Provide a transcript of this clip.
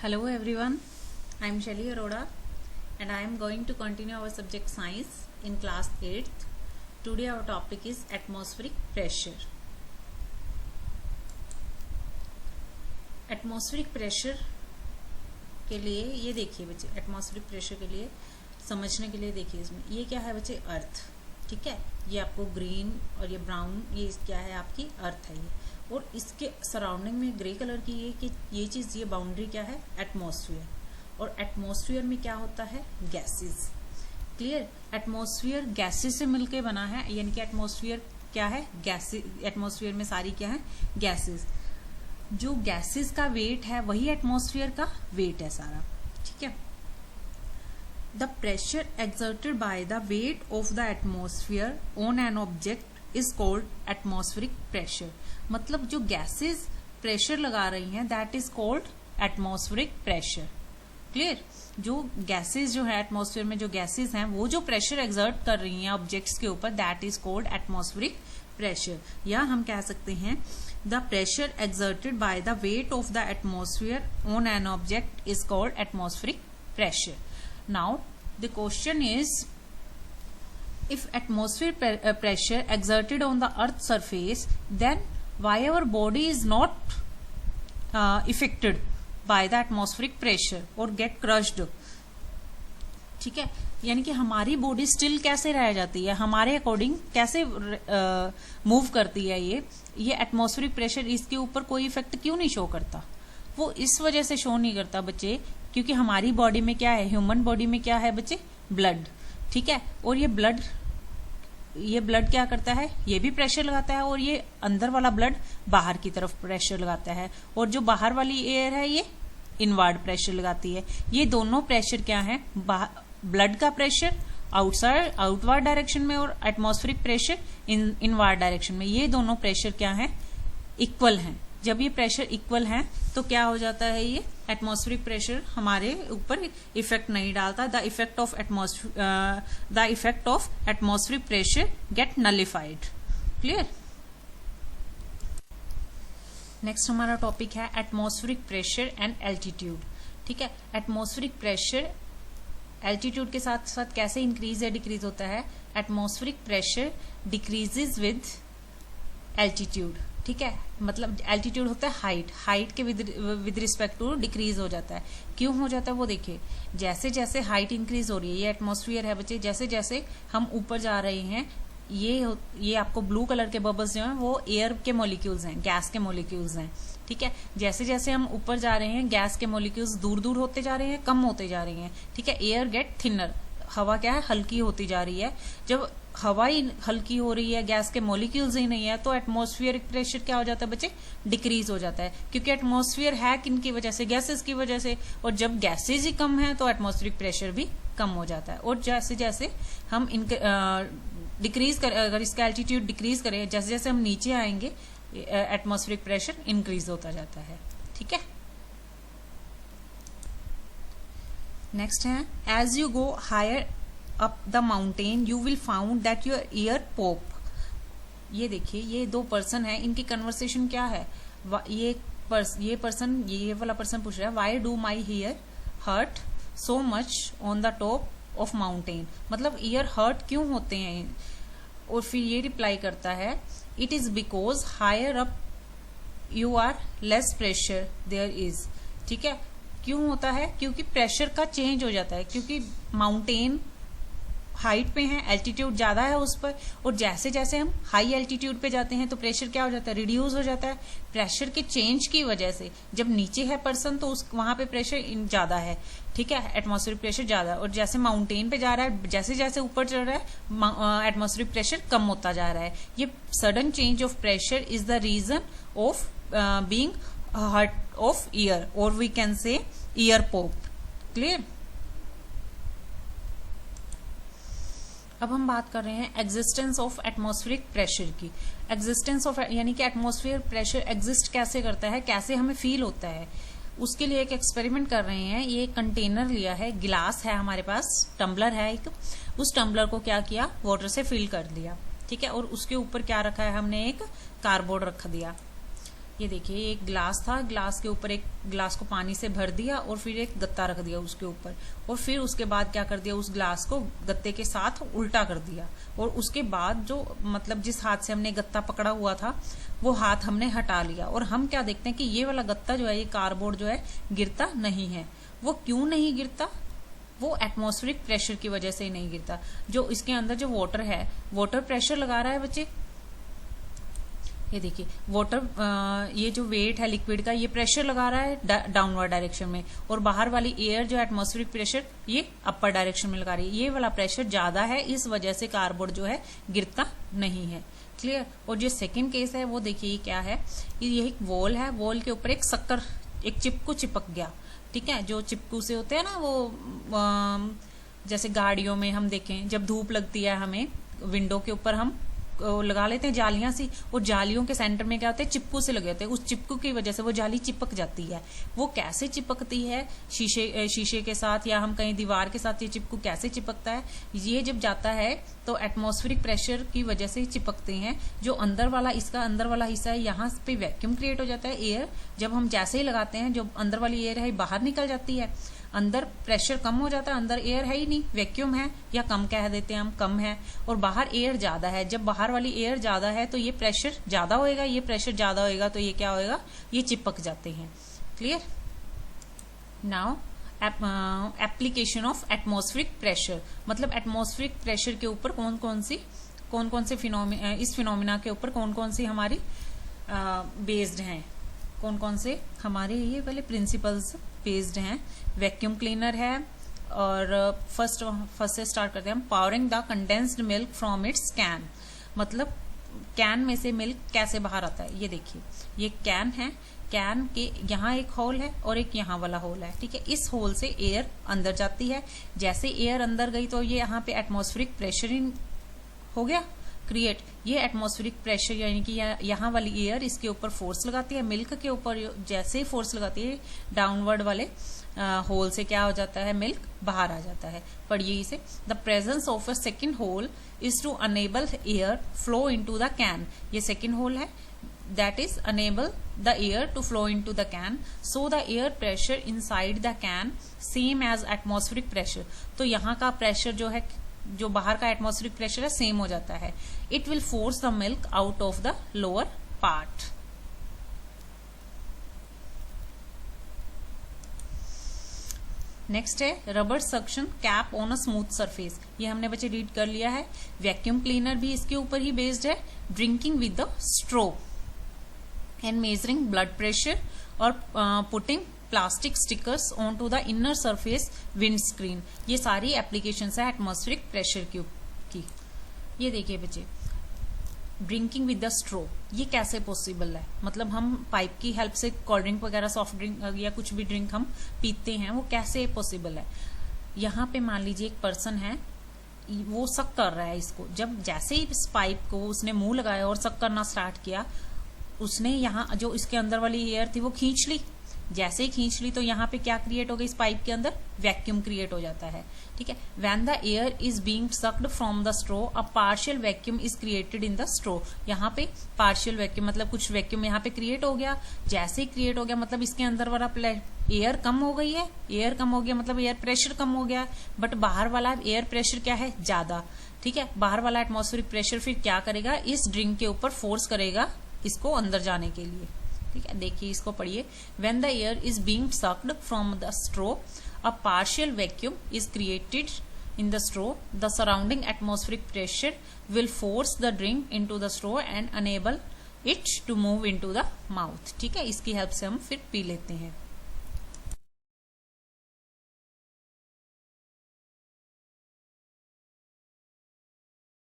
Hello everyone, I am Shelly Arora and I am going to continue our subject science in class 8th. Today our topic is atmospheric pressure. Atmospheric pressure के लिए ये देखिए बच्चे, atmospheric pressure के लिए समझने के लिए देखिए इसमें ये क्या है बच्चे, अर्थ। ठीक है, ये आपको ग्रीन और ये ब्राउन, ये क्या है आपकी अर्थ है ये, और इसके सराउंडिंग में ग्रे कलर की ये चीज, ये बाउंड्री क्या है, एटमॉस्फेयर। और एटमॉस्फेयर में क्या होता है, गैसेस। क्लियर, एटमॉस्फेयर गैसेस से मिलके बना है, यानी कि एटमॉस्फेयर क्या है, गैसेस। एटमॉस्फेयर में सारी क्या है, गैसेस। जो गैसेस का वेट है वही एटमॉस्फेयर का वेट है सारा। ठीक है, the pressure exerted by the weight of the atmosphere on an object is called atmospheric pressure. मतलब जो गैसेस प्रेशर लगा रही हैं that is called atmospheric pressure. Clear, जो गैसेस जो है एटमॉस्फेयर में, जो गैसेस हैं वो जो प्रेशर एक्सर्ट कर रही हैं ऑब्जेक्ट्स के ऊपर, that is called atmospheric pressure. या हम कह सकते हैं the pressure exerted by the weight of the atmosphere on an object is called atmospheric pressure. Now the question is, if atmospheric pressure exerted on the earth's surface, then why our body is not affected by the atmospheric pressure or get crushed? ठीक है, यानी कि हमारी body still कैसे रह जाती है, हमारे अकॉर्डिंग कैसे मूव करती है ये एटमॉस्फेरिक प्रेशर, इसके ऊपर कोई इफेक्ट क्यों नहीं शो करता? वो इस वजह से शो नहीं करता बच्चे, क्योंकि हमारी बॉडी में क्या है, ह्यूमन बॉडी में क्या है बच्चे, ब्लड। ठीक है, और ये ब्लड क्या करता है, ये भी प्रेशर लगाता है, और ये अंदर वाला ब्लड बाहर की तरफ प्रेशर लगाता है, और जो बाहर वाली एयर है ये इनवर्ड प्रेशर लगाती है। ये दोनों प्रेशर क्या है, ब्लड का प्रेशर आउटवर्ड डायरेक्शन में और एटमॉस्फेरिक प्रेशर इनवर्ड डायरेक्शन में, ये दोनों प्रेशर क्या है, इक्वल हैं। जब ये प्रेशर इक्वल है तो क्या हो जाता है, ये एटमॉस्फेरिक प्रेशर हमारे ऊपर इफेक्ट नहीं डालता। The effect of atmospheric pressure get nullified. Clear, next हमारा टॉपिक है एटमॉस्फेरिक प्रेशर एंड एल्टीट्यूड। ठीक है, एटमॉस्फेरिक प्रेशर एल्टीट्यूड के साथ साथ कैसे इंक्रीज या डिक्रीज होता है। Atmospheric pressure decreases with altitude. ठीक है, मतलब एल्टीट्यूड होता है हाइट के विद रिस्पेक्ट टू डिक्रीज हो जाता है। क्यों हो जाता है वो देखिए, जैसे जैसे हाइट इंक्रीज हो रही है, ये एटमॉस्फेयर है बच्चे, जैसे जैसे हम ऊपर जा रहे हैं, ये आपको ब्लू कलर के बबल्स जो हैं वो एयर के मॉलिक्यूल्स हैं, गैस के मॉलिक्यूल्स हैं। ठीक है, जैसे जैसे हम ऊपर जा रहे हैं गैस के मॉलिक्यूल्स दूर दूर होते जा रहे हैं, कम होते जा रही हैं। ठीक है, एयर गेट थिनर, हवा क्या है, हल्की होती जा रही है। जब हवा ही हल्की हो रही है, गैस के मॉलिक्यूल्स ही नहीं है, तो एटमॉस्फेरिक प्रेशर क्या हो जाता है बच्चे, डिक्रीज हो जाता है। क्योंकि एटमॉस्फेयर है किनकी वजह से, गैसेस की वजह से, और जब गैसेस ही कम है तो एटमॉस्फेरिक प्रेशर भी कम हो जाता है। और जैसे जैसे हम इनके डिक्रीज करें, अगर इसका एल्टीट्यूड डिक्रीज करें, जैसे जैसे हम नीचे आएंगे एटमॉस्फेरिक प्रेशर इंक्रीज होता जाता है। ठीक है, नेक्स्ट है, as you go higher up the mountain you will found that your ear pop. ये देखिए, ये दो पर्सन है, इनकी कन्वर्सेशन क्या है, ये वाला पर्सन पूछ रहा है, why do my ear hurt so much on the top of mountain. मतलब ईयर हर्ट क्यों होते हैं, और फिर ये रिप्लाई करता है, it is because higher up you are less pressure there is. ठीक है, क्यों होता है, क्योंकि प्रेशर का चेंज हो जाता है, क्योंकि माउंटेन हाइट पे है, एल्टीट्यूड ज्यादा है उस पर, और जैसे जैसे हम हाई एल्टीट्यूड पे जाते हैं तो प्रेशर क्या हो जाता है, रिड्यूस हो जाता है। प्रेशर के चेंज की वजह से, जब नीचे है पर्सन तो वहां पे प्रेशर ज्यादा है। ठीक है, एटमॉस्फेरिक प्रेशर ज्यादा है, और जैसे माउंटेन पे जा रहा है, जैसे जैसे ऊपर चढ़ रहा है एटमॉस्फेरिक प्रेशर कम होता जा रहा है। ये sudden change of pressure is the reason of being hurt of ear, और we can say ear pop. Clear, अब हम बात कर रहे हैं एग्जिस्टेंस ऑफ एटमॉस्फेरिक प्रेशर की। एग्जिस्टेंस ऑफ यानी कि एटमॉस्फेयर प्रेशर एग्जिस्ट कैसे करता है, कैसे हमें फील होता है, उसके लिए एक एक्सपेरिमेंट कर रहे हैं। ये कंटेनर लिया है, गिलास है हमारे पास, टम्बलर है एक, उस टम्बलर को क्या किया, वाटर से फिल कर दिया। ठीक है, और उसके ऊपर क्या रखा है हमने, एक कार्डबोर्ड रख दिया। ये देखिए एक ग्लास था, ग्लास के ऊपर एक ग्लास को पानी से भर दिया और फिर एक गत्ता रख दिया उसके ऊपर, और फिर उसके बाद क्या कर दिया, उस ग्लास को गत्ते के साथ उल्टा कर दिया, और उसके बाद जो मतलब जिस हाथ से हमने गत्ता पकड़ा हुआ था वो हाथ हमने हटा लिया, और हम क्या देखते हैं कि ये वाला गत्ता जो है, ये कार्डबोर्ड जो है गिरता नहीं है। वो क्यों नहीं गिरता? वो एटमॉस्फेरिक प्रेशर की वजह से ही नहीं गिरता। जो इसके अंदर जो वाटर है, वाटर प्रेशर लगा रहा है बच्चे। ये देखिए वाटर, ये जो वेट है लिक्विड का, ये प्रेशर लगा रहा है डाउनवर्ड डायरेक्शन में, और बाहर वाली एयर जो एटमॉस्फेरिक प्रेशर ये अपर डायरेक्शन में लगा रही है। ये वाला प्रेशर ज्यादा है, इस वजह से कार्डबोर्ड जो है गिरता नहीं है। क्लियर। और जो सेकंड केस है वो देखिए क्या है, ये एक वॉल है, वॉल के ऊपर एक चिपकू चिपक गया। ठीक है, जो चिपकू से होते हैं ना वो, जैसे गाड़ियों में हम देखें जब धूप लगती है हमें, विंडो के ऊपर हम लगा लेते हैं जालियां सी, और जालियों के सेंटर में क्या होते हैं, चिपकू से लगे होते हैं। उस चिपकू की वजह से वो जाली चिपक जाती है। वो कैसे चिपकती है? शीशे के साथ या हम कहीं दीवार के साथ ये चिपकू कैसे चिपकता है? ये जब जाता है तो एटमॉस्फेरिक प्रेशर की वजह से चिपकते हैं। जो इसका अंदर वाला हिस्सा है, यहाँ पे वैक्यूम क्रिएट हो जाता है, एयर जब हम जैसे ही लगाते हैं, जो अंदर वाली एयर है बाहर निकल जाती है, अंदर प्रेशर कम हो जाता है, अंदर एयर है ही नहीं, वैक्यूम है, या कम कह देते हैं हम, कम है, और बाहर एयर ज्यादा है। जब बाहर वाली एयर ज्यादा है तो ये प्रेशर ज्यादा होएगा, ये प्रेशर ज्यादा होएगा तो ये क्या होएगा, ये चिपक जाते हैं। Clear. Now application of atmospheric pressure, मतलब एटमॉस्फेरिक प्रेशर के ऊपर कौन कौन से इस फिनोमिना के ऊपर कौन कौन सी हमारी बेस्ड हैं, कौन कौन से हमारे ये वाले प्रिंसिपल्स बेस्ड हैं। वैक्यूम क्लीनर है, और फर्स्ट से स्टार्ट करते हैं हम। Powering the condensed milk from its can, मतलब कैन में से मिल्क कैसे बाहर आता है। ये देखिए ये कैन है, कैन के यहाँ एक होल है और एक यहाँ वाला होल है। ठीक है, इस होल से एयर अंदर जाती है। जैसे एयर अंदर गई तो ये यहाँ पे एटमॉस्फेरिक प्रेशर हो गया क्रिएट। ये एटमॉस्फेरिक प्रेशर यानी कि यहाँ वाली एयर इसके ऊपर फोर्स लगाती है, मिल्क के ऊपर जैसे ही फोर्स लगाती है डाउनवर्ड वाले होल से क्या हो जाता है, मिल्क बाहर आ जाता है। पढ़िए इसे। The presence of a second hole is to enable air flow into the can. ये सेकेंड होल है, that is enable the air to flow into the can, so the air pressure inside the can same as atmospheric pressure। तो यहाँ का pressure जो है, जो बाहर का एटमॉस्फेरिक प्रेशर है, सेम हो जाता है। It will force the milk out of the lower part. Next है rubber suction cap on a smooth surface. ये हमने बच्चे रीड कर लिया है। वैक्यूम क्लीनर भी इसके ऊपर ही बेस्ड है। Drinking with the straw and measuring blood pressure, और putting plastic stickers onto the inner surface windscreen। ये सारी एप्लीकेशंस है एटमॉस्फेरिक प्रेशर की। ये देखिए बच्चे, ड्रिंकिंग विद द स्ट्रो ये कैसे पॉसिबल है, मतलब हम पाइप की हेल्प से कोल्ड ड्रिंक वगैरह, सॉफ्ट ड्रिंक या कुछ भी ड्रिंक हम पीते हैं, वो कैसे पॉसिबल है। यहाँ पे मान लीजिए एक पर्सन है, वो सक कर रहा है इसको। जब जैसे ही इस पाइप को उसने मुंह लगाया और सक करना स्टार्ट किया, उसने यहाँ जो इसके अंदर वाली एयर थी वो खींच ली। जैसे ही खींच ली तो यहाँ पे क्या क्रिएट हो गई, इस पाइप के अंदर वैक्यूम क्रिएट हो जाता है। ठीक है, when the air is being sucked from the straw a partial vacuum is created in the straw. यहाँ पे पार्शियल वैक्यूम मतलब कुछ वैक्यूम यहाँ पे क्रिएट हो गया। जैसे ही क्रिएट हो गया मतलब इसके अंदर वाला एयर कम हो गई है। एयर कम हो गया मतलब एयर प्रेशर कम हो गया, बट बाहर वाला एयर प्रेशर क्या है, ज्यादा। ठीक है, बाहर वाला एटमॉस्फेरिक प्रेशर फिर क्या करेगा, इस ड्रिंक के ऊपर फोर्स करेगा इसको अंदर जाने के लिए। ठीक है, देखिए इसको पढ़िए। When the air is being sucked from the straw a partial vacuum is created in the straw, the surrounding atmospheric pressure will force the drink into the straw and enable it to move into the mouth. ठीक है, इसकी help से हम फिर P लेते हैं।